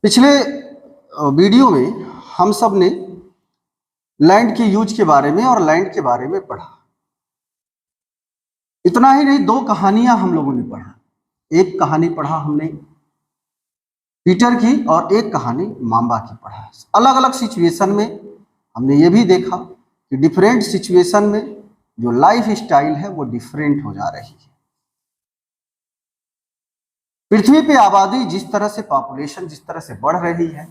पिछले वीडियो में हम सब ने लैंड के यूज के बारे में और लैंड के बारे में पढ़ा। इतना ही नहीं, दो कहानियां हम लोगों ने पढ़ा। एक कहानी पढ़ा हमने पीटर की और एक कहानी मांबा की पढ़ा। अलग अलग सिचुएशन में हमने ये भी देखा कि डिफरेंट सिचुएशन में जो लाइफ स्टाइल है वो डिफरेंट हो जा रही है। पृथ्वी पे आबादी जिस तरह से, पॉपुलेशन जिस तरह से बढ़ रही है,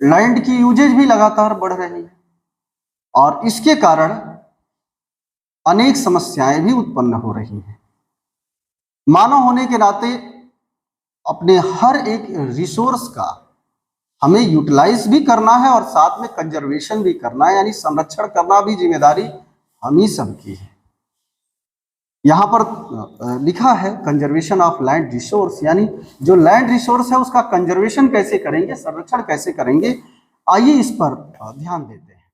लैंड की यूजेज भी लगातार बढ़ रही है और इसके कारण अनेक समस्याएं भी उत्पन्न हो रही हैं। मानव होने के नाते अपने हर एक रिसोर्स का हमें यूटिलाइज भी करना है और साथ में कंजर्वेशन भी करना है, यानी संरक्षण करना भी जिम्मेदारी हम ही सबकी है। यहाँ पर लिखा है कंजर्वेशन ऑफ लैंड रिसोर्स, यानी जो लैंड रिसोर्स है उसका कंजर्वेशन कैसे करेंगे, संरक्षण कैसे करेंगे। आइए इस पर ध्यान देते हैं।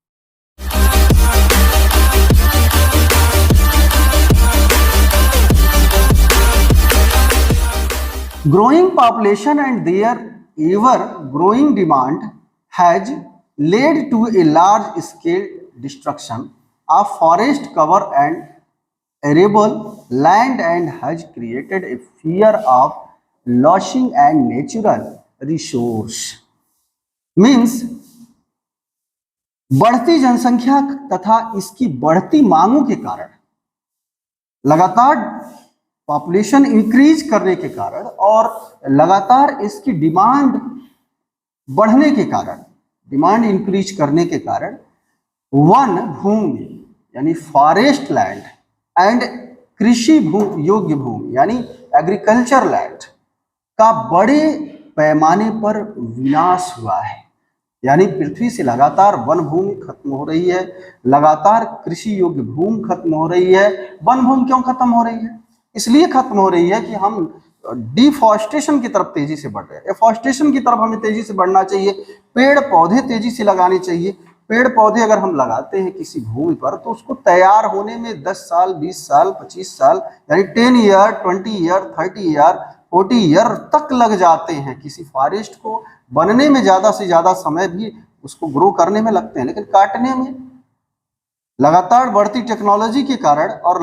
Growing population and their ever growing demand has led to a large scale destruction of forest cover and arable land and has created a fear of losing and natural resource। Means बढ़ती जनसंख्या तथा इसकी बढ़ती मांगों के कारण, लगातार population increase करने के कारण और लगातार इसकी डिमांड बढ़ने के कारण, डिमांड इंक्रीज करने के कारण वन भूमि यानी फॉरेस्ट लैंड एंड कृषि योग्य भूमि यानी एग्रीकल्चर लैंड का बड़े पैमाने पर विनाश हुआ है। यानी पृथ्वी से लगातार वन भूमि खत्म हो रही है, लगातार कृषि योग्य भूमि खत्म हो रही है। वन भूमि क्यों खत्म हो रही है? इसलिए खत्म हो रही है कि हम डिफॉरेस्टेशन की तरफ तेजी से बढ़ रहे हैं। एफॉरेस्टेशन की तरफ हमें तेजी से बढ़ना चाहिए, पेड़ पौधे तेजी से लगाने चाहिए। पेड़ पौधे अगर हम लगाते हैं किसी भूमि पर तो उसको तैयार होने में 10 साल, 20 साल, 25 साल यानी 10 ईयर, 20 ईयर, 30 ईयर, 40 ईयर तक लग जाते हैं। किसी फॉरेस्ट को बनने में ज़्यादा से ज़्यादा समय भी उसको ग्रो करने में लगते हैं, लेकिन काटने में लगातार बढ़ती टेक्नोलॉजी के कारण और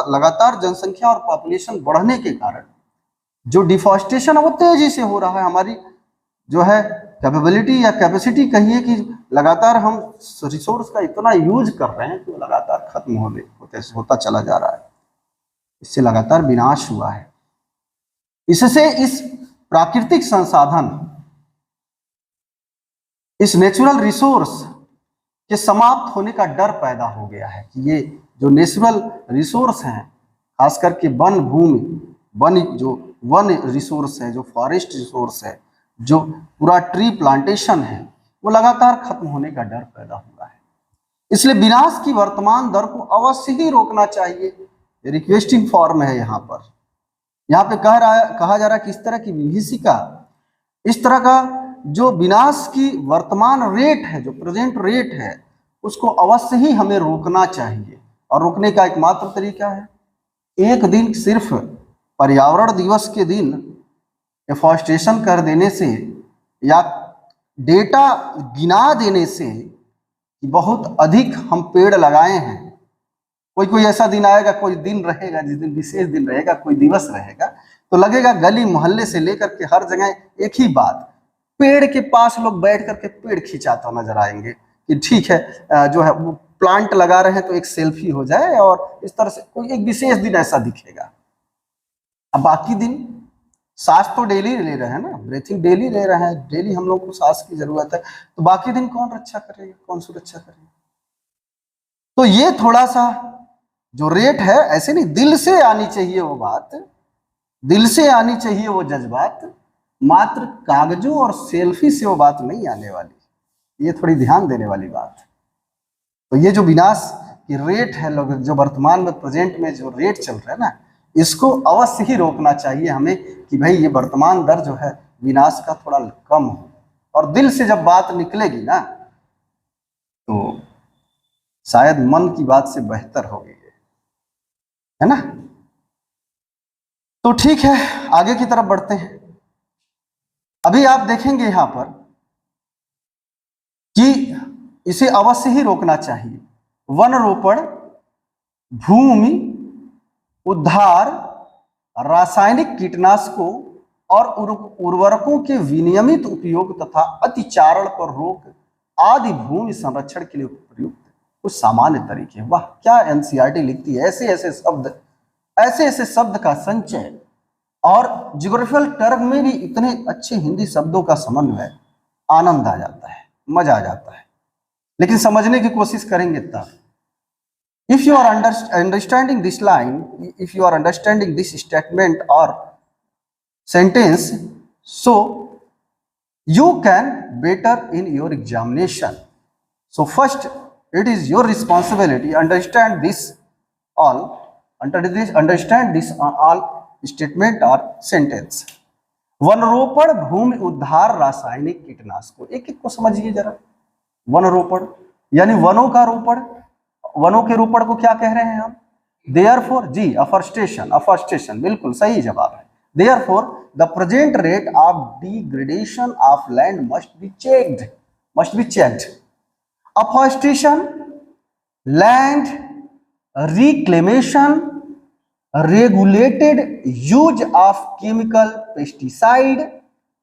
लगातार जनसंख्या और पॉपुलेशन बढ़ने के कारण जो डिफॉरेस्टेशन है वो तेजी से हो रहा है। हमारी जो है कैपेबिलिटी या कैपेसिटी कहिए कि लगातार हम रिसोर्स का इतना यूज कर रहे हैं कि वो लगातार खत्म होता चला जा रहा है। इससे लगातार विनाश हुआ है। इससे इस प्राकृतिक संसाधन, इस नेचुरल रिसोर्स के समाप्त होने का डर पैदा हो गया है कि ये जो नेचुरल रिसोर्स हैं, खास करके वन भूमि, वन रिसोर्स है, जो फॉरेस्ट रिसोर्स है, जो पूरा ट्री प्लांटेशन है, वो लगातार खत्म होने का डर पैदा हुआ है। इसलिए विनाश की वर्तमान दर को अवश्य ही रोकना चाहिए। रिक्वेस्टिंग फॉर्म है यहाँ पर। यहाँ पे कहा जा रहा है कि इस तरह की विभीषिका, इस तरह का जो विनाश की वर्तमान रेट है, जो प्रेजेंट रेट है, उसको अवश्य ही हमें रोकना चाहिए। और रोकने का एकमात्र तरीका है, एक दिन सिर्फ पर्यावरण दिवस के दिन एफॉरेस्टेशन कर देने से या डेटा गिना देने से कि बहुत अधिक हम पेड़ लगाए हैं। कोई ऐसा दिन आएगा, कोई दिन रहेगा जिस दिन विशेष दिन रहेगा, कोई दिवस रहेगा, तो लगेगा गली मोहल्ले से लेकर के हर जगह एक ही बात, पेड़ के पास लोग बैठ करके पेड़ खिंचाता नजर आएंगे कि ठीक है, जो है वो प्लांट लगा रहे हैं तो एक सेल्फी हो जाए, और इस तरह से कोई एक विशेष दिन ऐसा दिखेगा। अब बाकी दिन सांस तो डेली ले रहे हैं ना, ब्रीथिंग डेली ले रहे हैं, डेली हम लोग को सांस की जरूरत है, तो बाकी दिन कौन रक्षा करेगा, कौन सुरक्षा करेगा? तो ये थोड़ा सा जो रेट है, ऐसे नहीं, दिल से आनी चाहिए वो बात, दिल से आनी चाहिए वो जज्बात, मात्र कागजों और सेल्फी से वो बात नहीं आने वाली। ये थोड़ी ध्यान देने वाली बात है। तो ये जो विनाश की रेट है, लोग जो वर्तमान में प्रेजेंट में जो रेट चल रहा है ना, इसको अवश्य ही रोकना चाहिए हमें कि भाई ये वर्तमान दर जो है विनाश का थोड़ा कम हो। और दिल से जब बात निकलेगी ना तो शायद मन की बात से बेहतर होगी, है ना। तो ठीक है, आगे की तरफ बढ़ते हैं। अभी आप देखेंगे यहां पर कि इसे अवश्य ही रोकना चाहिए। वन रोपण, भूमि उद्धार, रासायनिक कीटनाशकों और उर्वरकों के विनियमित उपयोग तथा अतिचारण पर रोक आदि भूमि संरक्षण के लिए प्रयुक्त कुछ सामान्य तरीके। वाह, क्या एनसीईआरटी लिखती है, ऐसे ऐसे शब्द का संचय और ज्योग्राफिकल टर्म में भी इतने अच्छे हिंदी शब्दों का समन्वय। आनंद आ जाता है, मजा आ जाता है, लेकिन समझने की कोशिश करेंगे तब। If you are understanding this line, if you are understanding this statement or sentence, so you can better in your examination. So first, it is your responsibility understand this all, understand this all statement or sentence. One रोपण, भूमि उद्धार, रासायनिक कीटनाशकों, एक एक को समझिए जरा। One रोपण यानी वनों का रोपण, वनों के रोपण को क्या कह रहे हैं हम? देयरफॉर, जी, अफॉरेस्टेशन, बिल्कुल सही जवाब है। Therefore the present rate of degradation of land must be checked. Afforestation, land reclamation, regulated use of chemical pesticide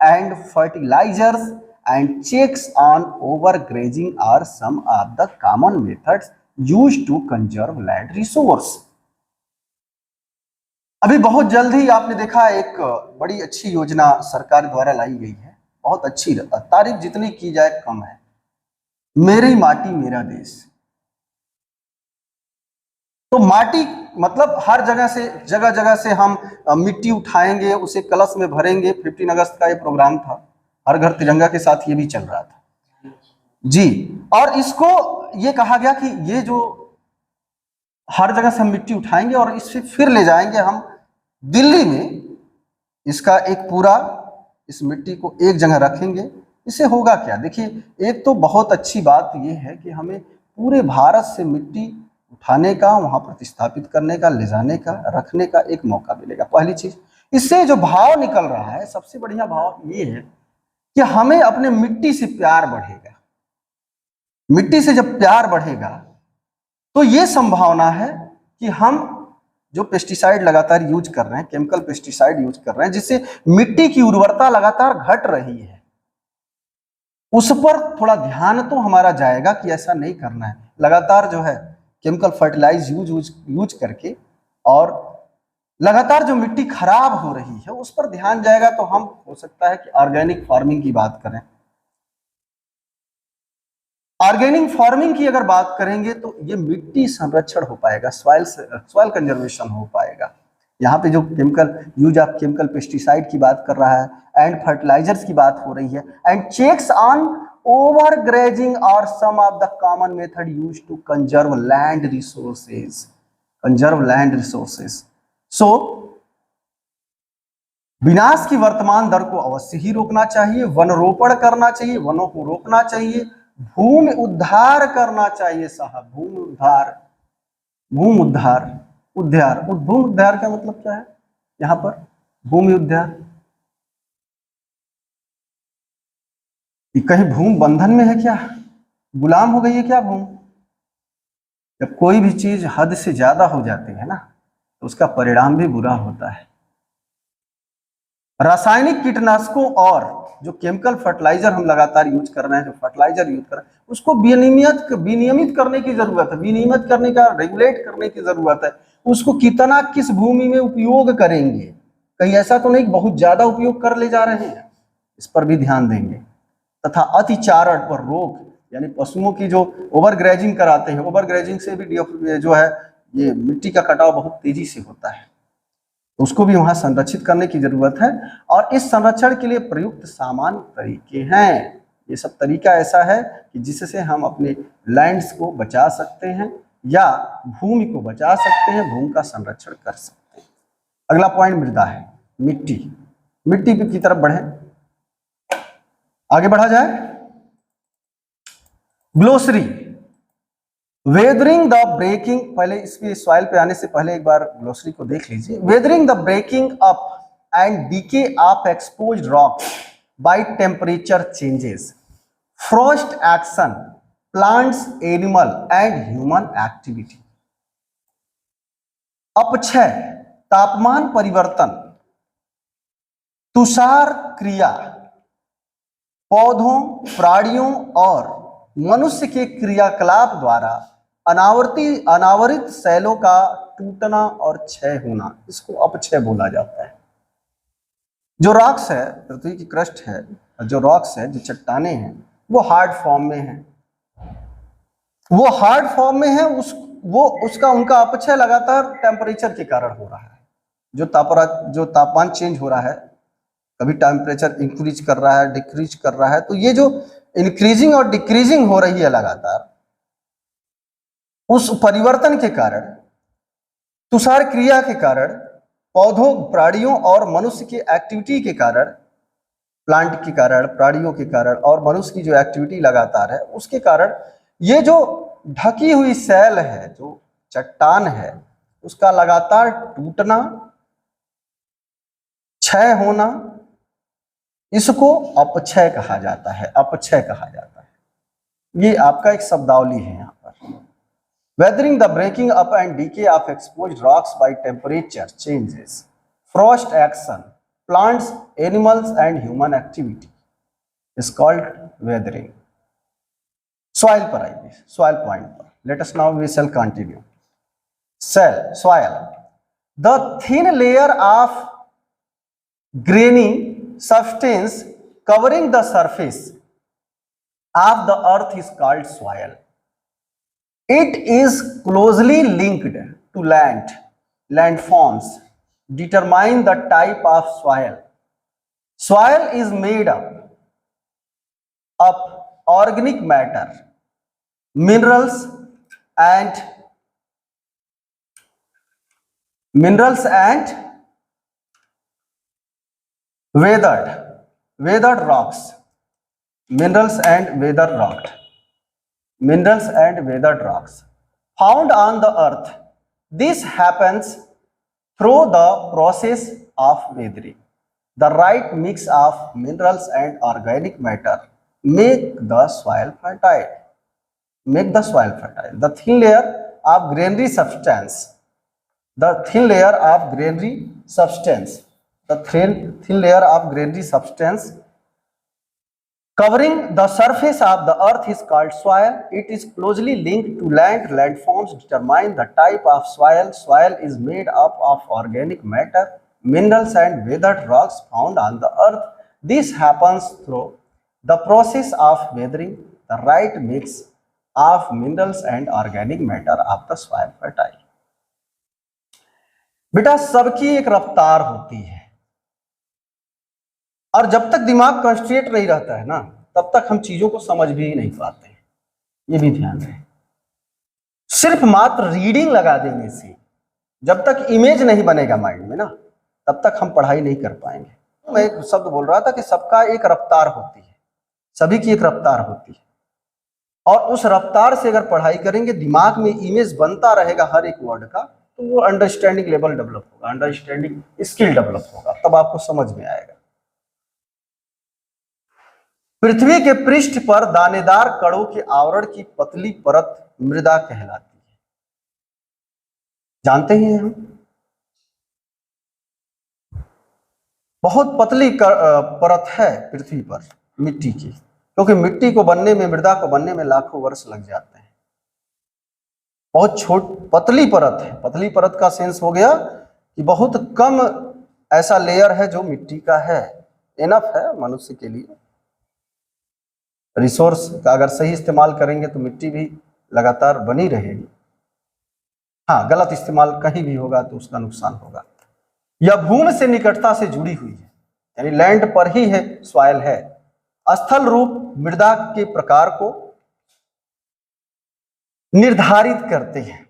and fertilizers and checks on overgrazing are some of the common methods used to conserve land resource. अभी बहुत जल्द ही आपने देखा एक बड़ी अच्छी योजना सरकार द्वारा लाई गई है, बहुत अच्छी, तारीफ जितनी की जाए कम है। मेरी माटी मेरा देश। तो माटी मतलब हर जगह जगह से हम मिट्टी उठाएंगे, उसे कलश में भरेंगे। 15 अगस्त का ये प्रोग्राम था, हर घर तिरंगा के साथ ये भी चल रहा था जी। और इसको ये कहा गया कि ये जो हर जगह से हम मिट्टी उठाएंगे और इसे फिर ले जाएंगे हम दिल्ली में, इसका एक पूरा, इस मिट्टी को एक जगह रखेंगे। इससे होगा क्या? देखिए, एक तो बहुत अच्छी बात ये है कि हमें पूरे भारत से मिट्टी उठाने का, वहां प्रतिस्थापित करने का, ले जाने का, रखने का एक मौका मिलेगा। पहली चीज, इससे जो भाव निकल रहा है, सबसे बढ़िया भाव ये है कि हमें अपने मिट्टी से प्यार बढ़ेगा। मिट्टी से जब प्यार बढ़ेगा तो ये संभावना है कि हम जो पेस्टिसाइड लगातार यूज कर रहे हैं, केमिकल पेस्टिसाइड यूज कर रहे हैं, जिससे मिट्टी की उर्वरता लगातार घट रही है, उस पर थोड़ा ध्यान तो हमारा जाएगा कि ऐसा नहीं करना है। लगातार जो है केमिकल फर्टिलाइज यूज करके और लगातार जो मिट्टी खराब हो रही है उस पर ध्यान जाएगा, तो हम हो सकता है कि ऑर्गेनिक फार्मिंग की बात करें। ऑर्गेनिक फार्मिंग की अगर बात करेंगे तो ये मिट्टी संरक्षण हो पाएगा, सॉइल कंजर्वेशन हो पाएगा। यहाँ पे जो यूज ऑफ केमिकल पेस्टिसाइड की बात कर रहा है एंड फर्टिलाइजर्स की बात हो रही है, and checks on overgrazing are some of the common method used to conserve land resources. So विनाश की वर्तमान दर को अवश्य ही रोकना चाहिए, वन रोपण करना चाहिए, वनों को रोकना चाहिए, भूमि उद्धार करना चाहिए साहब, भूमि उद्धार का मतलब क्या है यहाँ पर? भूमि उद्धार, कहीं भूमि बंधन में है क्या? गुलाम हो गई है क्या भूमि? जब कोई भी चीज हद से ज्यादा हो जाती है ना, तो उसका परिणाम भी बुरा होता है। रासायनिक कीटनाशकों और जो केमिकल फर्टिलाइजर हम लगातार यूज कर रहे हैं, जो फर्टिलाइजर यूज कर रहे हैं, उसको विनियमित करने की जरूरत है, विनियमित करने का, रेगुलेट करने की जरूरत है। उसको कितना, किस भूमि में उपयोग करेंगे, कहीं ऐसा तो नहीं बहुत ज्यादा उपयोग कर ले जा रहे हैं, इस पर भी ध्यान देंगे। तथा अतिचारण पर रोक, यानी पशुओं की जो ओवरग्रेजिंग कराते हैं, ओवरग्रेजिंग से भी जो है ये मिट्टी का कटाव बहुत तेजी से होता है, उसको भी वहां संरक्षित करने की जरूरत है। और इस संरक्षण के लिए प्रयुक्त सामान्य तरीके हैं। ये सब तरीका ऐसा है कि जिससे हम अपने लैंड्स को बचा सकते हैं या भूमि को बचा सकते हैं, भूमि का संरक्षण कर सकते हैं। अगला पॉइंट मृदा है, मिट्टी की तरफ बढ़े, आगे बढ़ा जाए। ग्लोसरी, वेदरिंग द ब्रेकिंग, पहले इसकी सॉइल पे आने से पहले एक बार ग्लोसरी को देख लीजिए। Weathering the breaking up and decay of exposed rocks by temperature changes. Frost action, plants, animal and human activity. अपक्षय, तापमान परिवर्तन, तुषार क्रिया, पौधों, प्राणियों और मनुष्य के क्रियाकलाप द्वारा अनावरित शैलों का टूटना और क्षय होना, इसको अपक्षय बोला जाता है। जो रॉक्स है, पृथ्वी की क्रस्ट है, जो रॉक्स है, जो चट्टाने हैं, वो हार्ड फॉर्म में है, वो हार्ड फॉर्म में है, उसका उनका अपक्षय लगातार टेम्परेचर के कारण हो रहा है। जो तापमान चेंज हो रहा है, कभी टेम्परेचर इंक्रीज कर रहा है, डिक्रीज कर रहा है, तो ये जो इंक्रीजिंग और डिक्रीजिंग हो रही है लगातार, उस परिवर्तन के कारण, तुषार क्रिया के कारण, पौधों, प्राणियों और मनुष्य की एक्टिविटी के कारण, प्लांट के कारण, प्राणियों के कारण और मनुष्य की जो एक्टिविटी लगातार है, उसके कारण ये जो ढकी हुई सेल है, जो चट्टान है, उसका लगातार टूटना, क्षय होना, इसको अपक्षय कहा जाता है। अपक्षय कहा जाता है। ये आपका एक शब्दावली है यहाँ पर। Weathering the breaking up and decay of exposed rocks by temperature changes, frost action, plants, animals and human activity is called weathering. Soil पर आइए, सॉइल पॉइंट पर। Let us now we shall continue. Soil, the thin layer of grainy substance covering the surface of the earth is called soil. It is closely linked to landforms determine the type of soil. Soil is made up of organic matter, minerals and weathered rocks. Minerals and weathered rocks found on the earth. This happens through the process of weathering. The right mix of minerals and organic matter make the soil fertile. The thin layer of grainy substance. The thin layer of grainy substance covering the surface of the earth is called soil. It is closely linked to landforms determine the type of soil. Soil is made up of organic matter, minerals and weathered rocks found on the earth. This happens through the process of weathering. The right mix of minerals and organic matter of the soil fertile. बेटा, सबकी एक रफ्तार होती है, और जब तक दिमाग कंस्ट्रेट नहीं रहता है ना, तब तक हम चीजों को समझ भी नहीं पाते। ये भी ध्यान रहे। सिर्फ मात्र रीडिंग लगा देने से, जब तक इमेज नहीं बनेगा माइंड में ना, तब तक हम पढ़ाई नहीं कर पाएंगे। मैं एक शब्द बोल रहा था कि सबका एक रफ्तार होती है, सभी की एक रफ्तार होती है, और उस रफ्तार से अगर पढ़ाई करेंगे, दिमाग में इमेज बनता रहेगा हर एक वर्ड का, तो वो अंडरस्टैंडिंग लेवल डेवलप होगा, अंडरस्टैंडिंग स्किल डेवलप होगा, तब आपको समझ में आएगा। पृथ्वी के पृष्ठ पर दानेदार कणों के आवरण की पतली परत मृदा कहलाती है। जानते हैं हम, बहुत पतली परत है पृथ्वी पर मिट्टी की, क्योंकि मिट्टी को बनने में, मृदा को बनने में लाखों वर्ष लग जाते हैं। बहुत पतली परत है। पतली परत का सेंस हो गया कि बहुत कम ऐसा लेयर है जो मिट्टी का है, इनफ है मनुष्य के लिए। रिसोर्स का अगर सही इस्तेमाल करेंगे तो मिट्टी भी लगातार बनी रहेगी। हाँ, गलत इस्तेमाल कहीं भी होगा तो उसका नुकसान होगा। यह भूमि से निकटता से जुड़ी हुई है, यानी लैंड पर ही है, सॉइल है। स्थल रूप मृदा के प्रकार को निर्धारित करते हैं।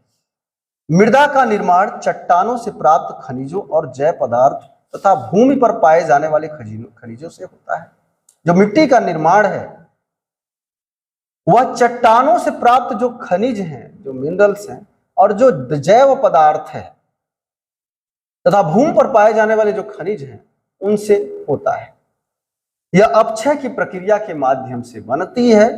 मृदा का निर्माण चट्टानों से प्राप्त खनिजों और जैव पदार्थ तथा भूमि पर पाए जाने वाले खनिजों से होता है। जो मिट्टी का निर्माण है वह चट्टानों से प्राप्त जो खनिज हैं, जो मिनरल्स हैं, और जो जैव पदार्थ है तथा भूमि पर पाए जाने वाले जो खनिज हैं, उनसे होता है। यह अपक्षय की प्रक्रिया के माध्यम से बनती है।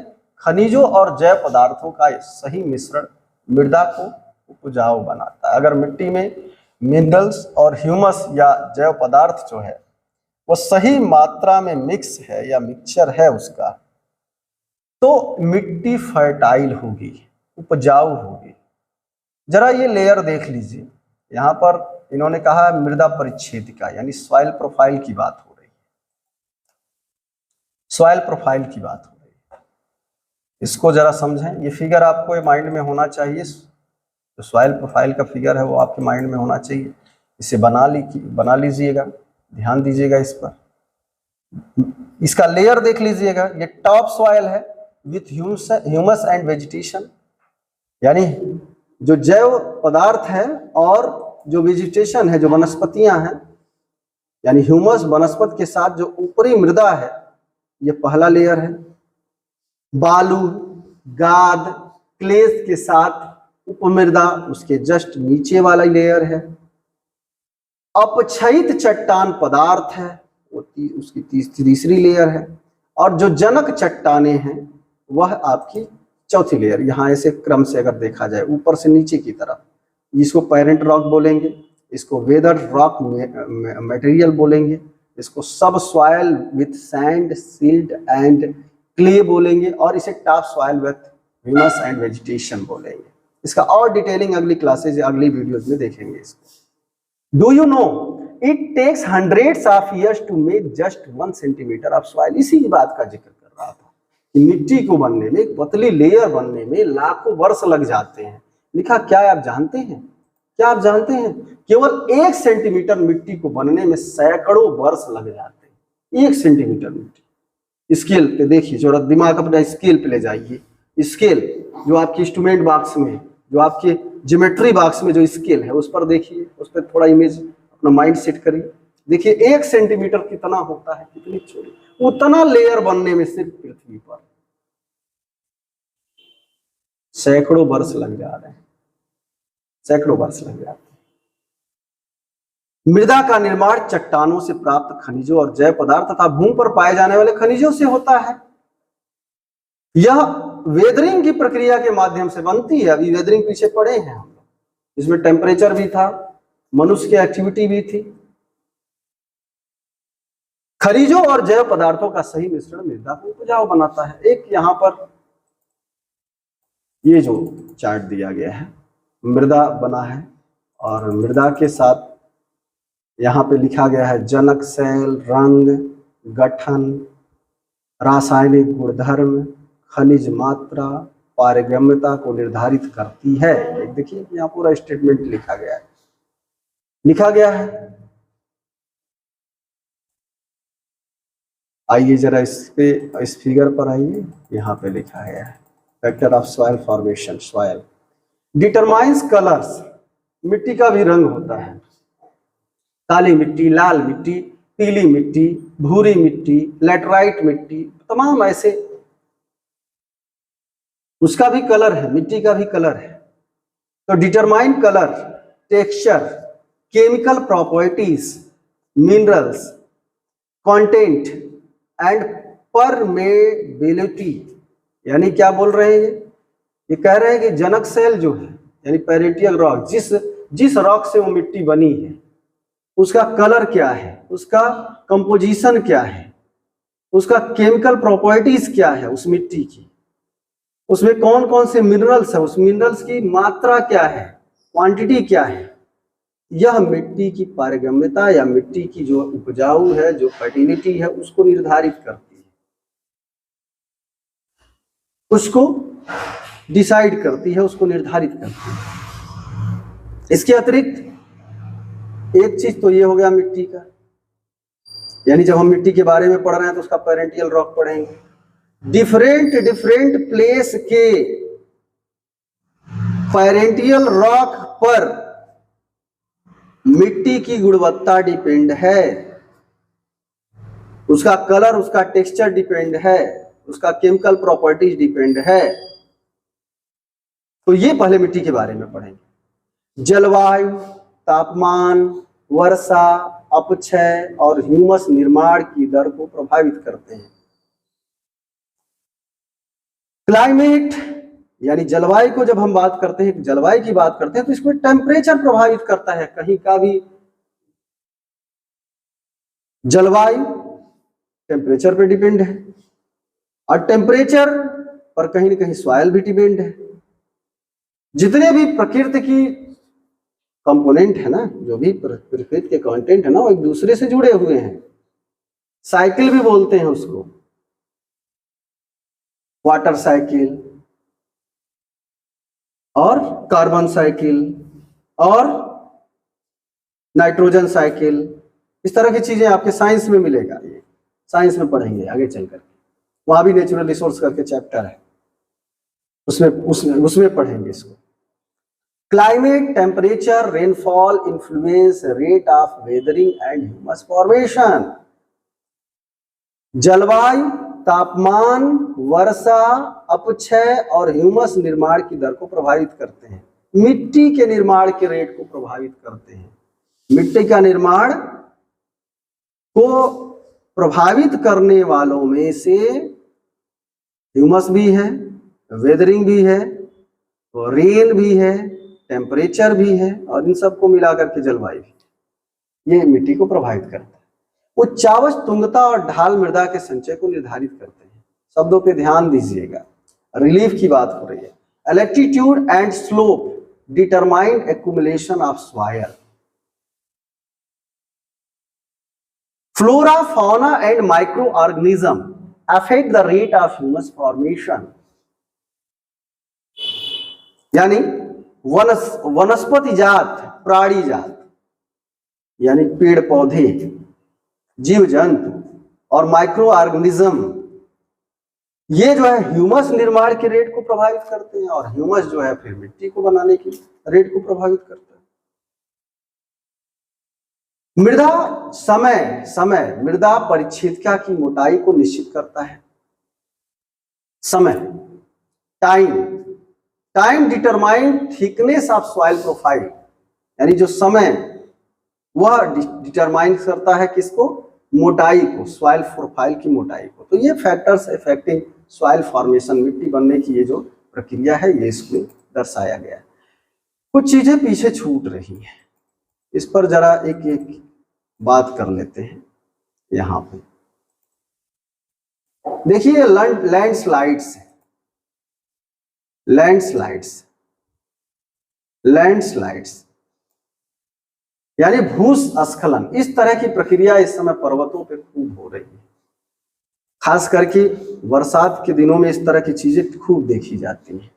खनिजों और जैव पदार्थों का सही मिश्रण मृदा को उपजाऊ बनाता है। अगर मिट्टी में मिनरल्स और ह्यूमस या जैव पदार्थ जो है वो सही मात्रा में मिक्स है या मिक्सचर है उसका, तो मिट्टी फर्टाइल होगी, उपजाऊ होगी। जरा ये लेयर देख लीजिए, यहाँ पर इन्होंने कहा है मृदा परिच्छेदिका, यानी सॉइल प्रोफाइल की बात हो रही है, सॉइल प्रोफाइल की बात हो रही है। इसको जरा समझें, ये फिगर आपको माइंड में होना चाहिए। जो सॉइल प्रोफाइल का फिगर है वो आपके माइंड में होना चाहिए। इसे बना लीजिएगा, ध्यान दीजिएगा इस पर। इसका लेयर देख लीजिएगा, ये टॉप सॉइल है विथ ह्यूमस एंड वेजिटेशन, यानी जो जैव पदार्थ है और जो वेजिटेशन है, जो वनस्पतियां हैं, यानी ह्यूमस वनस्पति के साथ जो ऊपरी मृदा है, ये पहला लेयर है। बालू, गाद, क्लेस के साथ उपमृदा उसके जस्ट नीचे वाला लेयर है। अपक्षयित चट्टान पदार्थ है, वो उसकी तीसरी लेयर है। और जो जनक चट्टाने हैं वह आपकी चौथी लेयर। यहाँ ऐसे क्रम से अगर देखा जाए ऊपर से नीचे की तरफ, इसको पेरेंट रॉक बोलेंगे, इसको वेदर रॉक मटेरियल बोलेंगे, इसको सब soil with sand, silt and clay बोलेंगे, और इसे top soil with humus and vegetation बोलेंगे। इसका और डिटेलिंग अगली क्लासेज, अगली वीडियोज में देखेंगे इसको। Do you know it takes hundreds of years to make just 1 centimetre of soil. इसी बात का जिक्र कर रहा था कि मिट्टी को बनने में, एक पतली लेयर बनने में लाखों वर्ष लग जाते हैं। लिखा क्या आप जानते हैं? क्या आप जानते हैं? केवल 1 सेंटीमीटर मिट्टी को बनने में सैकड़ों वर्ष लग जाते हैं। 1 सेंटीमीटर मिट्टी। स्केल पे देखिए, जो दिमाग अपना स्केल पे ले जाइए। स्केल जो आपकी इंस्ट्रूमेंट बॉक्स में, जो आपके ज्योमेट्री बॉक्स में जो स्केल है, उस पर देखिए, उस पर थोड़ा इमेज अपना माइंड सेट करिए। देखिए 1 सेंटीमीटर कितना होता है, कितनी छोटी। उतना लेयर बनने में सिर्फ पृथ्वी पर सैकड़ों वर्ष लग जा रहे हैं, सैकड़ों वर्ष लग जाते हैं। मृदा का निर्माण चट्टानों से प्राप्त खनिजों और जैव पदार्थ तथा भूमि पर पाए जाने वाले खनिजों से होता है। यह वेदरिंग की प्रक्रिया के माध्यम से बनती है। अभी वेदरिंग पीछे पड़े हैं हम लोग, इसमें टेम्परेचर भी था, मनुष्य की एक्टिविटी भी थी। खनिजों और जैव पदार्थों का सही मिश्रण मृदा को उपजाऊ बनाता है। एक यहाँ पर ये जो चार्ट दिया गया है, मृदा बना है और मृदा के साथ यहाँ पे लिखा गया है जनक सेल, रंग, गठन, रासायनिक गुणधर्म, खनिज मात्रा, पारगम्यता को निर्धारित करती है। एक देखिए यहाँ पूरा स्टेटमेंट लिखा गया है, आइए जरा इस फिगर पर आइए। यहाँ पे लिखा गया है factor of soil formation. Soil determines colours, मिट्टी का भी रंग होता है। काली मिट्टी, लाल मिट्टी, पीली मिट्टी, भूरी मिट्टी, लैटराइट मिट्टी, तमाम ऐसे उसका भी कलर है, मिट्टी का भी कलर है। तो determine colour, texture, chemical properties, minerals content and permeability. यानी क्या बोल रहे हैं ये कह रहे हैं कि जनक सेल जो है, यानी पेरेंटियल रॉक, जिस रॉक से वो मिट्टी बनी है, उसका कलर क्या है, उसका कंपोजिशन क्या है, उसका केमिकल प्रॉपर्टीज क्या है उस मिट्टी की, उसमें कौन कौन से मिनरल्स है, उस मिनरल्स की मात्रा क्या है, क्वांटिटी क्या है, यह मिट्टी की पारगम्यता या मिट्टी की जो उपजाऊ है, जो फर्टिलिटी है, उसको निर्धारित करती है, उसको डिसाइड करती है, उसको निर्धारित करती है। इसके अतिरिक्त एक चीज तो ये हो गया मिट्टी का, यानी जब हम मिट्टी के बारे में पढ़ रहे हैं तो उसका पेरेंटियल रॉक पढ़ेंगे। डिफरेंट प्लेस के पेरेंटियल रॉक पर मिट्टी की गुणवत्ता डिपेंड है, उसका कलर, उसका टेक्सचर डिपेंड है, उसका केमिकल प्रॉपर्टीज डिपेंड है। तो ये पहले मिट्टी के बारे में पढ़ेंगे। जलवायु, तापमान, वर्षा, अपक्षय और ह्यूमस निर्माण की दर को प्रभावित करते हैं। क्लाइमेट यानी जलवायु को जब हम बात करते हैं, जलवायु की बात करते हैं, तो इसमें टेम्परेचर प्रभावित करता है। कहीं का भी जलवायु टेम्परेचर पे डिपेंड है और टेम्परेचर पर कहीं ना कहीं सॉइल भी डिपेंड है। जितने भी प्रकृति की कंपोनेंट है ना, जो भी प्रकृति के कंटेंट है ना, वो एक दूसरे से जुड़े हुए हैं। साइकिल भी बोलते हैं उसको, वाटर साइकिल और कार्बन साइकिल और नाइट्रोजन साइकिल, इस तरह की चीजें आपके साइंस में मिलेगा। ये साइंस में पढ़ेंगे आगे चलकर, वहां भी नेचुरल रिसोर्स करके चैप्टर है, उसमें पढ़ेंगे इसको। Climate, temperature, rainfall influence rate of weathering and humus formation. जलवायु, तापमान, वर्षा, अपक्षय और ह्यूमस निर्माण की दर को प्रभावित करते हैं। मिट्टी के निर्माण के रेट को प्रभावित करते हैं। मिट्टी का निर्माण को प्रभावित करने वालों में से ह्यूमस भी है, वेदरिंग भी है, तो रेन भी है, टेम्परेचर भी है, और इन सबको मिलाकर के जलवायु भी, ये मिट्टी को प्रभावित करता है। उच्चावच, तुंगता और ढाल मृदा के संचय को निर्धारित करते हैं। शब्दों पे ध्यान दीजिएगा, रिलीफ की बात हो रही है। Altitude and slope determine accumulation of soil. Flora, fauna and micro organism affect the rate of humus formation. यानी वनस्पति जात, प्राणी जात यानी पेड़ पौधे, जीव जंतु और माइक्रो ऑर्गेनिज्म, ये जो है ह्यूमस निर्माण के रेट को प्रभावित करते हैं, और ह्यूमस जो है फिर मिट्टी को बनाने की रेट को प्रभावित करता है। मृदा समय मृदा परिच्छेदिका की मोटाई को निश्चित करता है। समय, time determine thickness of soil profile, यानी जो समय वह डिटरमाइन करता है किसको, मोटाई को, सॉइल प्रोफाइल की मोटाई को। तो ये फैक्टर्स अफेक्टिंग सॉइल फॉर्मेशन, मिट्टी बनने की ये जो प्रक्रिया है, ये इसमें दर्शाया गया है। कुछ चीजें पीछे छूट रही हैं, इस पर जरा एक एक बात कर लेते हैं। यहां पे देखिए लैंडस्लाइड्स यानी भूस्खलन, इस तरह की प्रक्रिया इस समय पर्वतों पे खूब हो रही है। खास करके बरसात के दिनों में इस तरह की चीजें खूब देखी जाती हैं।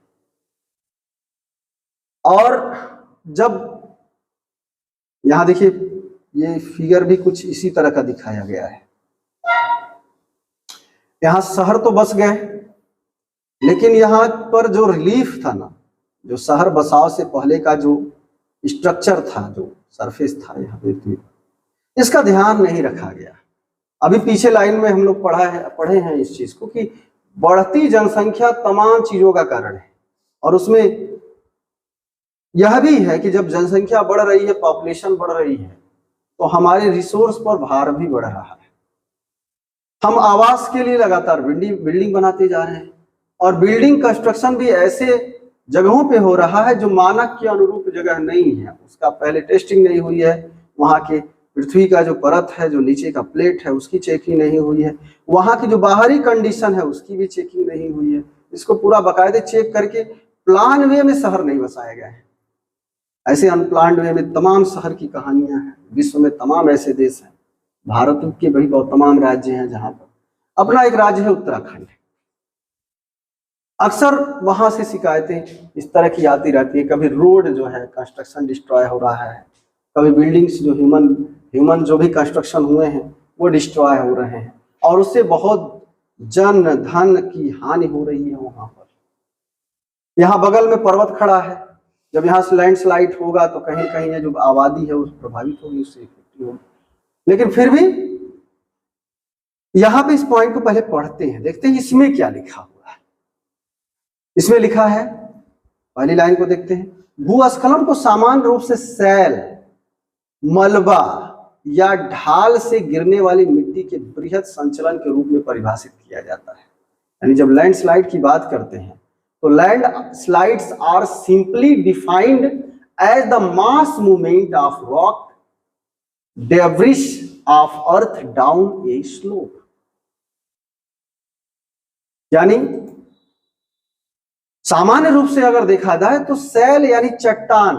और जब यहां देखिए, ये फिगर भी कुछ इसी तरह का दिखाया गया है। यहां शहर तो बस गए, लेकिन यहां पर जो रिलीफ था ना, जो शहर बसाव से पहले का जो स्ट्रक्चर था, जो सरफेस था यहाँ पे, इसका ध्यान नहीं रखा गया। अभी पीछे लाइन में हम लोग पढ़े हैं इस चीज को कि बढ़ती जनसंख्या तमाम चीजों का कारण है, और उसमें यह भी है कि जब जनसंख्या बढ़ रही है, पॉपुलेशन बढ़ रही है, तो हमारे रिसोर्स पर भार भी बढ़ रहा है। हम आवास के लिए लगातार बिल्डिंग बनाते जा रहे हैं, और बिल्डिंग कंस्ट्रक्शन भी ऐसे जगहों पे हो रहा है जो मानक के अनुरूप जगह नहीं है। उसका पहले टेस्टिंग नहीं हुई है, वहां के पृथ्वी का जो परत है, जो नीचे का प्लेट है, उसकी चेकिंग नहीं हुई है, वहां की जो बाहरी कंडीशन है उसकी भी चेकिंग नहीं हुई है। इसको पूरा बाकायदे चेक करके प्लान वे में शहर नहीं बसाए गए हैं। ऐसे अनप्लान्ड वे में तमाम शहर की कहानियां हैं। विश्व में तमाम ऐसे देश हैं, भारत के भी बहुत तमाम राज्य हैं, जहां पर अपना एक राज्य है उत्तराखंड। अक्सर वहां से शिकायतें इस तरह की आती रहती है, कभी रोड जो है कंस्ट्रक्शन डिस्ट्रॉय हो रहा है, कभी बिल्डिंग्स जो ह्यूमन जो भी कंस्ट्रक्शन हुए हैं वो डिस्ट्रॉय हो रहे हैं, और उससे बहुत जन धन की हानि हो रही है वहां पर। यहाँ बगल में पर्वत खड़ा है, जब यहाँ से लैंडस्लाइड होगा तो कहीं कहीं ये जो आबादी है वो प्रभावित होगी, उससे इफेक्ट होगी। लेकिन फिर भी यहाँ पे इस पॉइंट को पहले पढ़ते हैं, देखते हैं इसमें क्या लिखा हुआ है। इसमें लिखा है, पहली लाइन को देखते हैं, भूस्खलन को सामान्य रूप से सैल, मलबा या ढाल से गिरने वाली मिट्टी के बृहद संचलन के रूप में परिभाषित किया जाता है। यानी जब लैंडस्लाइड की बात करते हैं तो landslides are simply defined as the mass movement of rock debris of earth down a slope. यानी सामान्य रूप से अगर देखा जाए तो सैल यानी चट्टान,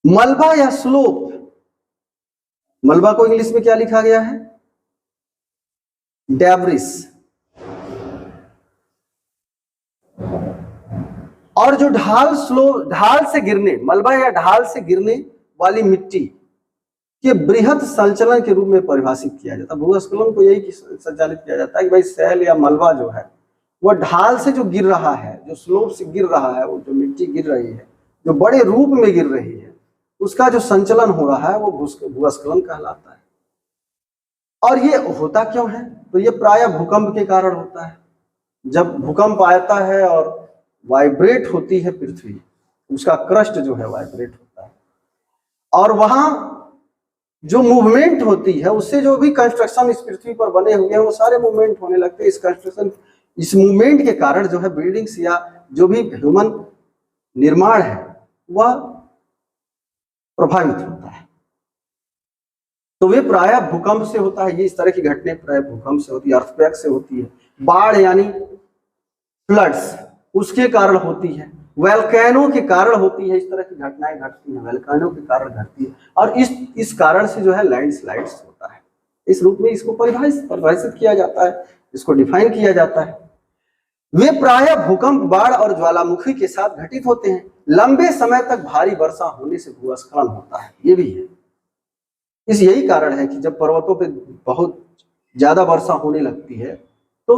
मलबा या स्लोप, मलबा को इंग्लिश में क्या लिखा गया है? डेब्रिस। और जो ढाल से गिरने, मलबा या ढाल से गिरने वाली मिट्टी के बृहद संचलन के रूप में परिभाषित किया जाता है। भूस्खलन को यही संचालित किया जाता है कि भाई सैल या मलबा जो है वह ढाल से जो गिर रहा है, जो स्लोप से गिर रहा है, वो जो मिट्टी गिर रही है, जो बड़े रूप में गिर रही है, उसका जो संचलन हो रहा है वो भूस्खलन कहलाता है। और ये होता क्यों है? तो ये प्राय भूकंप के कारण होता है। जब भूकंप आता है और वाइब्रेट होती है पृथ्वी, उसका क्रस्ट जो है वाइब्रेट होता है, और वहां जो मूवमेंट होती है उससे जो भी कंस्ट्रक्शन इस पृथ्वी पर बने हुए हैं वो सारे मूवमेंट होने लगते हैं। इस मूवमेंट के कारण जो है बिल्डिंग्स या जो भी ह्यूमन निर्माण है वह प्रभावित होता है। तो वे प्रायः भूकंप से होता है। ये इस तरह की घटनाएं प्रायः भूकंप से होती है, अर्थक्वेक से होती है, बाढ़ यानी फ्लड्स उसके कारण होती है, वोल्केनो के कारण होती है। इस तरह की घटनाएं घटती हैं, वोल्केनो के कारण घटती है, और इस कारण से जो है लैंडस्लाइड्स होता है। इस रूप में इसको परिभाषित किया जाता है, इसको डिफाइन किया जाता है। वे प्रायः भूकंप, बाढ़ और ज्वालामुखी के साथ घटित होते हैं। लंबे समय तक भारी वर्षा होने से भूस्खलन होता है, ये भी है। यही कारण है कि जब पर्वतों पे बहुत ज्यादा वर्षा होने लगती है तो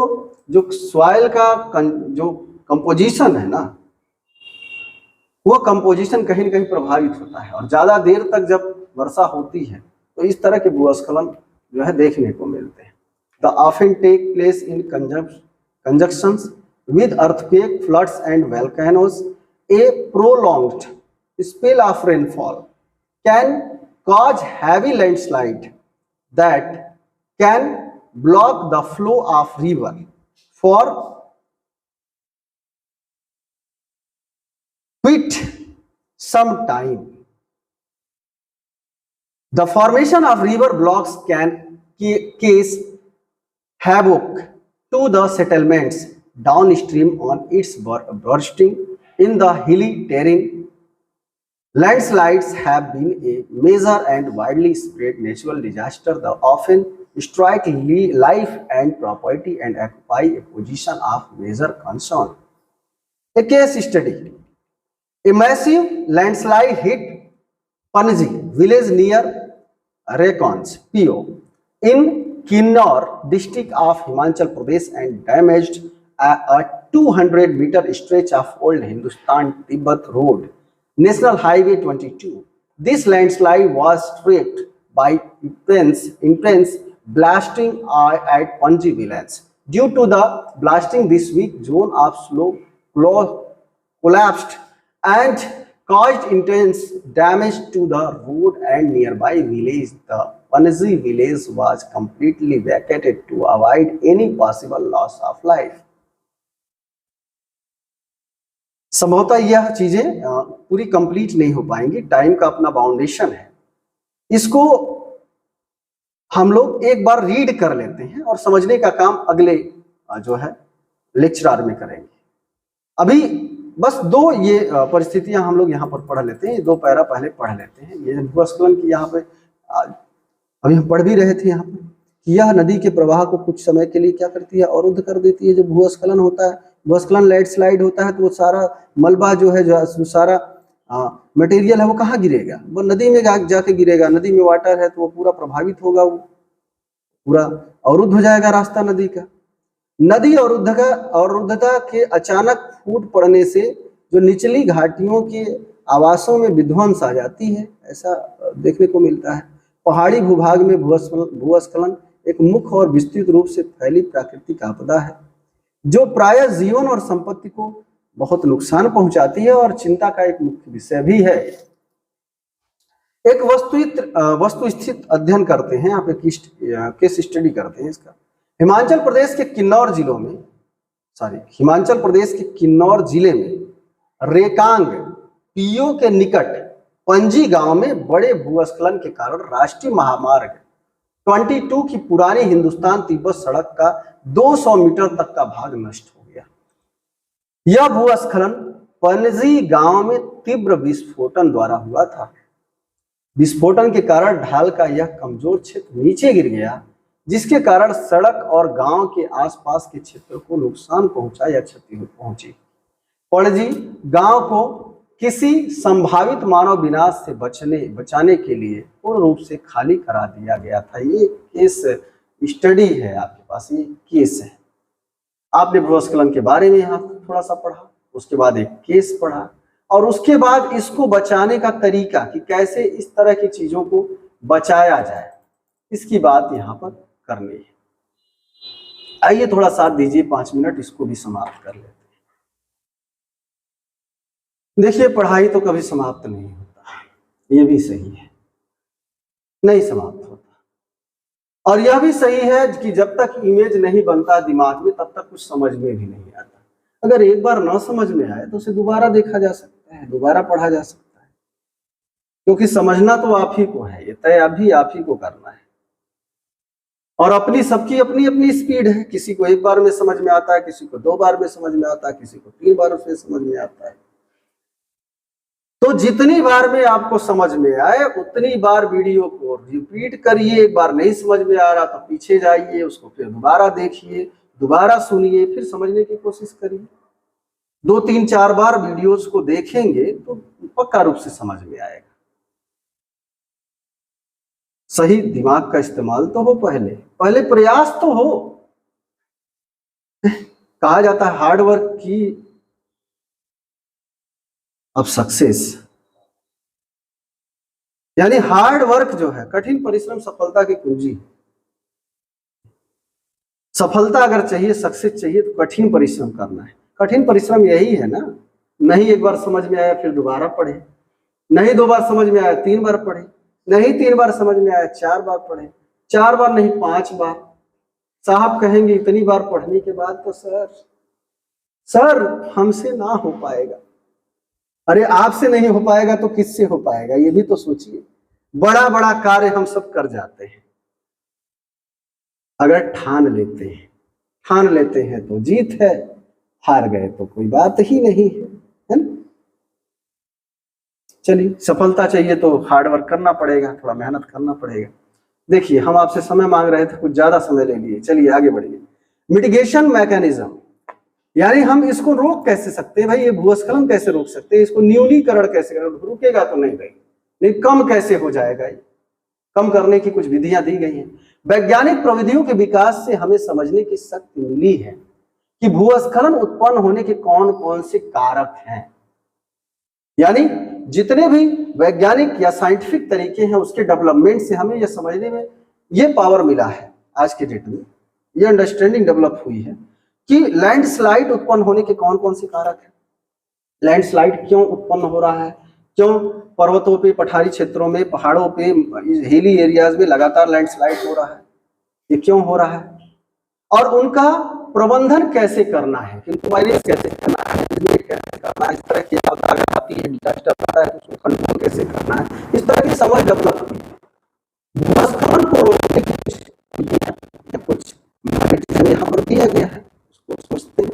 जो सॉइल का जो कंपोजिशन है ना, वो कंपोजिशन कहीं न कहीं प्रभावित होता है, और ज्यादा देर तक जब वर्षा होती है तो इस तरह के भूस्खलन जो है देखने को मिलते हैं। They often take place in conjunctions with earthquake, floods and volcanoes. A prolonged spell of rainfall can cause heavy landslide that can block the flow of river for quite some time. The formation of river blocks can cause havoc to the settlements downstream on its bursting in the hilly terrain. Landslides have been a major and widely spread natural disaster that often strike life and property and occupy a position of major concern. A case study: a massive landslide hit Panji village near Rekons, PO, in Kinnaur district of Himachal Pradesh and damaged a 200-meter stretch of old Hindustan-Tibet road, National Highway 22. This landslide was stripped by intense blasting at Panji village. Due to the blasting, this weak zone of slope collapsed and caused intense damage to the road and nearby village. The Panji village was completely vacated to avoid any possible loss of life. संभवतः यह चीजें पूरी complete नहीं हो पाएंगी, time का अपना बाउंडेशन है। इसको हम लोग एक बार रीड कर लेते हैं और समझने का काम अगले जो है लेक्चर में करेंगे। अभी बस दो ये परिस्थितियां हम लोग यहाँ पर पढ़ लेते हैं, दो पैरा पहले पढ़ लेते हैं। ये भूस्खलन की यहाँ पे अभी हम पढ़ भी रहे थे यहाँ पर कि यह नदी के प्रवाह को कुछ समय के लिए क्या करती है, अवरुद्ध कर देती है। जब भूस्खलन होता है, भूस्खलन लैंडस्लाइड होता है, तो वो सारा मलबा जो है, जो सारा मटेरियल है वो कहाँ गिरेगा? वो नदी में जाके गिरेगा। नदी में वाटर है तो वो पूरा प्रभावित होगा, वो पूरा अवरुद्ध हो जाएगा रास्ता नदी का। नदी अवरुद्धता के अचानक फूट पड़ने से जो निचली घाटियों के आवासों में विध्वंस आ जाती है, ऐसा देखने को मिलता है। पहाड़ी भूभाग में भूस्खलन एक मुख्य और विस्तृत रूप से फैली प्राकृतिक आपदा है जो प्रायः जीवन और संपत्ति को बहुत नुकसान पहुंचाती है और चिंता का एक मुख्य विषय भी है। एक वस्तुस्थित अध्ययन करते हैं, आप एक केस स्टडी करते हैं इसका। हिमाचल प्रदेश के किन्नौर जिले में रेकांग पीओ के निकट पंजी गांव में बड़े भूस्खलन के कारण राष्ट्रीय महामार्ग 22 की पुरानी हिंदुस्तान तिब्बत सड़क का 200 मीटर तक का भाग नष्ट हो गया। यह भूस्खलन पणजी गांव में तीव्र विस्फोटन द्वारा हुआ था। विस्फोटन के कारण ढाल का यह कमजोर क्षेत्र नीचे गिर गया, जिसके कारण सड़क और गांव के आसपास के क्षेत्र को नुकसान पहुंचा या क्षति पहुंची। पणजी गांव को किसी संभावित मानव विनाश से बचाने के लिए पूर्ण रूप से खाली करा दिया गया था। ये केस स्टडी है, आपके पास ये केस है। आपने भूस्खलन के बारे में यहाँ थोड़ा सा पढ़ा, उसके बाद एक केस पढ़ा, और उसके बाद इसको बचाने का तरीका कि कैसे इस तरह की चीजों को बचाया जाए, इसकी बात यहाँ पर करनी है। आइए थोड़ा साथ दीजिए 5 मिनट, इसको भी समाप्त कर लेते हैं। देखिए, पढ़ाई तो कभी समाप्त नहीं होता, ये भी सही है, नहीं समाप्त होता। और यह भी सही है कि जब तक इमेज नहीं बनता दिमाग में तब तक कुछ समझ में भी नहीं आता। अगर एक बार ना समझ में आए तो उसे दोबारा देखा जा सकता है, दोबारा पढ़ा जा सकता है, क्योंकि समझना तो आप ही को है, ये तय अभी आप ही को करना है। और सबकी अपनी अपनी स्पीड है, किसी को एक बार में समझ में आता है, किसी को 2 बार में समझ में आता है, किसी को 3 बार में समझ में आता है। तो जितनी बार में आपको समझ में आए उतनी बार वीडियो को रिपीट करिए। एक बार नहीं समझ में आ रहा तो पीछे जाइए, उसको फिर दोबारा देखिए, दोबारा सुनिए, फिर समझने की कोशिश करिए। 2, 3, 4 बार वीडियोस को देखेंगे तो पक्का रूप से समझ में आएगा। सही दिमाग का इस्तेमाल तो हो, पहले प्रयास तो हो। कहा जाता है हार्ड वर्क की अब सक्सेस, यानी हार्ड वर्क जो है, कठिन परिश्रम सफलता की कुंजी है। सफलता अगर चाहिए, सक्सेस चाहिए तो कठिन परिश्रम करना है। कठिन परिश्रम यही है ना, नहीं एक बार समझ में आया फिर दोबारा पढ़े, नहीं 2 बार समझ में आया 3 बार पढ़े, नहीं 3 बार समझ में आया 4 बार पढ़े, 4 बार नहीं 5 बार। साहब कहेंगे इतनी बार पढ़ने के बाद तो सर हमसे ना हो पाएगा। अरे आपसे नहीं हो पाएगा तो किससे हो पाएगा, ये भी तो सोचिए। बड़ा बड़ा कार्य हम सब कर जाते हैं अगर ठान लेते हैं तो जीत है, हार गए तो कोई बात ही नहीं है ना। चलिए, सफलता चाहिए तो हार्ड वर्क करना पड़ेगा, थोड़ा मेहनत करना पड़ेगा। देखिए, हम आपसे समय मांग रहे थे, कुछ ज्यादा समय ले लिए, चलिए आगे बढ़िए। मिटिगेशन मैकेनिज्म, यानी हम इसको रोक कैसे सकते हैं भाई, ये भूस्खलन कैसे रोक सकते हैं, इसको न्यूनीकरण कैसे करें, रुकेगा तो नहीं भाई, नहीं कम कैसे हो जाएगा, ये कम करने की कुछ विधियां दी गई हैं। वैज्ञानिक प्रविधियों के विकास से हमें समझने की शक्ति मिली है कि भूस्खलन उत्पन्न होने के कौन कौन से कारक हैं। यानी जितने भी वैज्ञानिक या साइंटिफिक तरीके हैं उसके डेवलपमेंट से हमें यह समझने में ये पावर मिला है, आज के डेट में ये अंडरस्टैंडिंग डेवलप हुई है कि लैंडस्लाइड उत्पन्न होने के कौन कौन से कारक हैं। लैंडस्लाइड क्यों उत्पन्न हो रहा है, क्यों पर्वतों पे, पठारी क्षेत्रों में, पहाड़ों पे, हिली एरियाज में लगातार लैंडस्लाइड हो रहा है, ये क्यों हो रहा है, और उनका प्रबंधन कैसे करना है, किंतु मैनेज कैसे करना है, कैसे करना है, इस तरह की आपदा आती है, डिजास्टर आता है तो उसको कंट्रोल कैसे करना है, इस तरह की समझ डेवलप हुई है। भूस्खलन को रोकने की कुछ यहाँ पर दिया गया है, उसको सोचते हैं।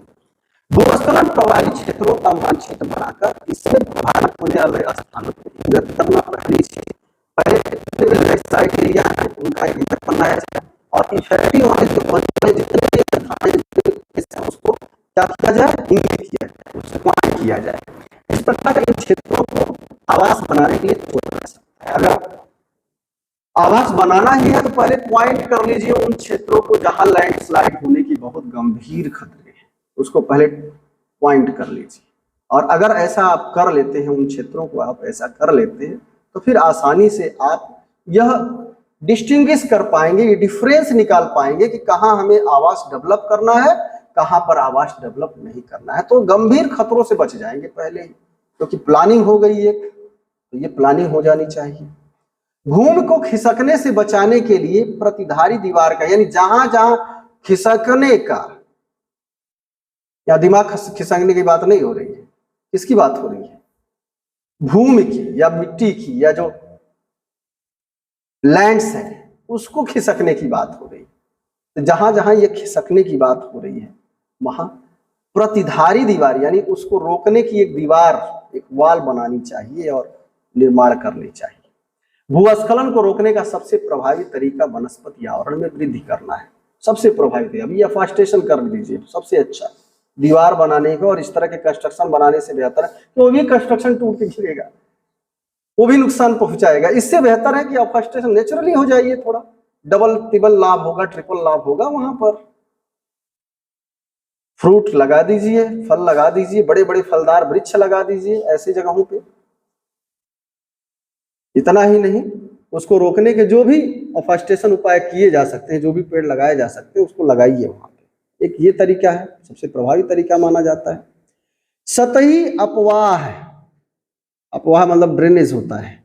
भूस्खलन प्रभावित क्षेत्रों का मानचित्र बनाकर इसमें प्रभावित होने वाले स्थानों को इंगित करना पहली चीज। पहले साइट एरिया है उनका इंगित बनाया जाए और इफेक्टिव होने से जितने उसको क्या किया जाए, इंगित किया जाए, उससे क्वांटिफाई किया जाए। इस प्रकार इन क्षेत्रों को आवास बनाने के लिए सोचा जा सकता है। अगर आवास बनाना ही है तो पहले पॉइंट कर लीजिए उन क्षेत्रों को जहां लैंडस्लाइड होने की बहुत गंभीर खतरे हैं, उसको पहले पॉइंट कर लीजिए। और अगर ऐसा आप कर लेते हैं, उन क्षेत्रों को आप ऐसा कर लेते हैं तो फिर आसानी से आप यह डिस्टिंग्विश कर पाएंगे, ये डिफरेंस निकाल पाएंगे कि कहां हमें आवास डेवलप करना है, कहां पर आवास डेवलप नहीं करना है। तो गंभीर खतरों से बच जाएंगे पहले ही, क्योंकि प्लानिंग हो गई एक, तो ये प्लानिंग हो जानी चाहिए। भूमि को खिसकने से बचाने के लिए प्रतिधारी दीवार का, यानी जहां जहां खिसकने का, या दिमाग खिसकने की बात नहीं हो रही है, किसकी बात हो रही है? भूमि की या मिट्टी की या जो लैंड्स है उसको खिसकने की बात हो रही है। तो जहां जहां ये खिसकने की बात हो रही है वहां प्रतिधारी दीवार, यानी उसको रोकने की एक दीवार, एक वॉल बनानी चाहिए और निर्माण करनी चाहिए। भूस्खलन को रोकने का सबसे प्रभावी तरीका वनस्पति आवरण में वृद्धि करना है। सबसे प्रभावी, अभी एफॉरेस्टेशन कर दीजिए, सबसे अच्छा दीवार बनाने का। और इस तरह के कंस्ट्रक्शन बनाने से बेहतर है कि वो भी कंस्ट्रक्शन टूट के गिरेगा, वो भी नुकसान पहुंचाएगा। इससे बेहतर है कि एफॉरेस्टेशन नेचुरली हो जाइए, थोड़ा डबल ट्रिपल लाभ होगा, ट्रिपल लाभ होगा। वहां पर फ्रूट लगा दीजिए, फल लगा दीजिए, बड़े बड़े फलदार वृक्ष लगा दीजिए ऐसी जगहों पे। इतना ही नहीं, उसको रोकने के जो भी एफॉरेस्टेशन उपाय किए जा सकते हैं, जो भी पेड़ लगाए जा सकते हैं, उसको लगाइए वहां पे। एक ये तरीका है, सबसे प्रभावी तरीका माना जाता है। सतही अपवाह, अपवाह मतलब ड्रेनेज होता है,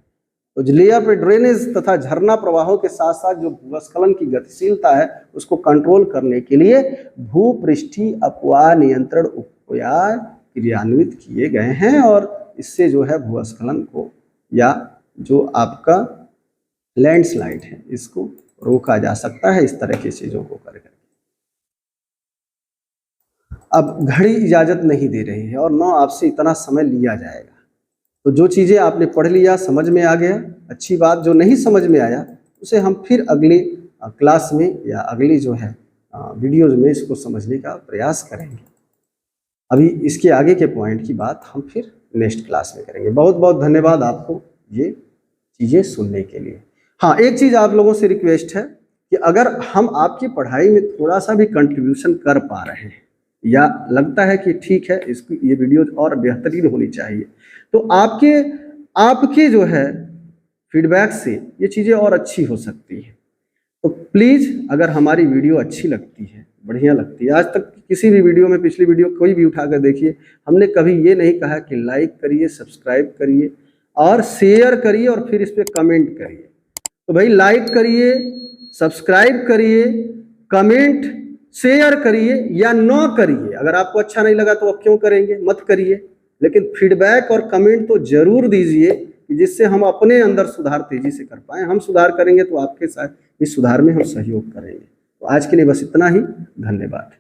तो लेयर पे ड्रेनेज तथा झरना प्रवाहों के साथ साथ जो भूस्खलन की गतिशीलता है उसको कंट्रोल करने के लिए भूपृष्ठीय अपवाह नियंत्रण उपाय क्रियान्वित किए गए हैं। और इससे जो है भूस्खलन को या जो आपका लैंडस्लाइड है इसको रोका जा सकता है, इस तरह की चीजों को करके। अब घड़ी इजाजत नहीं दे रही है और न आपसे इतना समय लिया जाएगा, तो जो चीजें आपने पढ़ लिया, समझ में आ गया, अच्छी बात। जो नहीं समझ में आया उसे हम फिर अगली क्लास में या अगली जो है वीडियोज में इसको समझने का प्रयास करेंगे। अभी इसके आगे के पॉइंट की बात हम फिर नेक्स्ट क्लास में करेंगे। बहुत बहुत धन्यवाद आपको ये चीज़ें सुनने के लिए। हाँ, एक चीज़ आप लोगों से रिक्वेस्ट है कि अगर हम आपकी पढ़ाई में थोड़ा सा भी कंट्रीब्यूशन कर पा रहे हैं या लगता है कि ठीक है इसकी ये वीडियो और बेहतरीन होनी चाहिए, तो आपके जो है फीडबैक से ये चीज़ें और अच्छी हो सकती हैं। तो प्लीज़ अगर हमारी वीडियो अच्छी लगती है, बढ़िया लगती है, आज तक किसी भी वीडियो में, पिछली वीडियो कोई भी उठाकर देखिए, हमने कभी ये नहीं कहा कि लाइक करिए, सब्सक्राइब करिए और शेयर करिए और फिर इस पर कमेंट करिए। तो भाई लाइक करिए, सब्सक्राइब करिए, कमेंट शेयर करिए या न करिए। अगर आपको अच्छा नहीं लगा तो आप क्यों करेंगे, मत करिए, लेकिन फीडबैक और कमेंट तो जरूर दीजिए जिससे हम अपने अंदर सुधार तेजी से कर पाएँ। हम सुधार करेंगे तो आपके साथ इस सुधार में हम सहयोग करेंगे। तो आज के लिए बस इतना ही, धन्यवाद।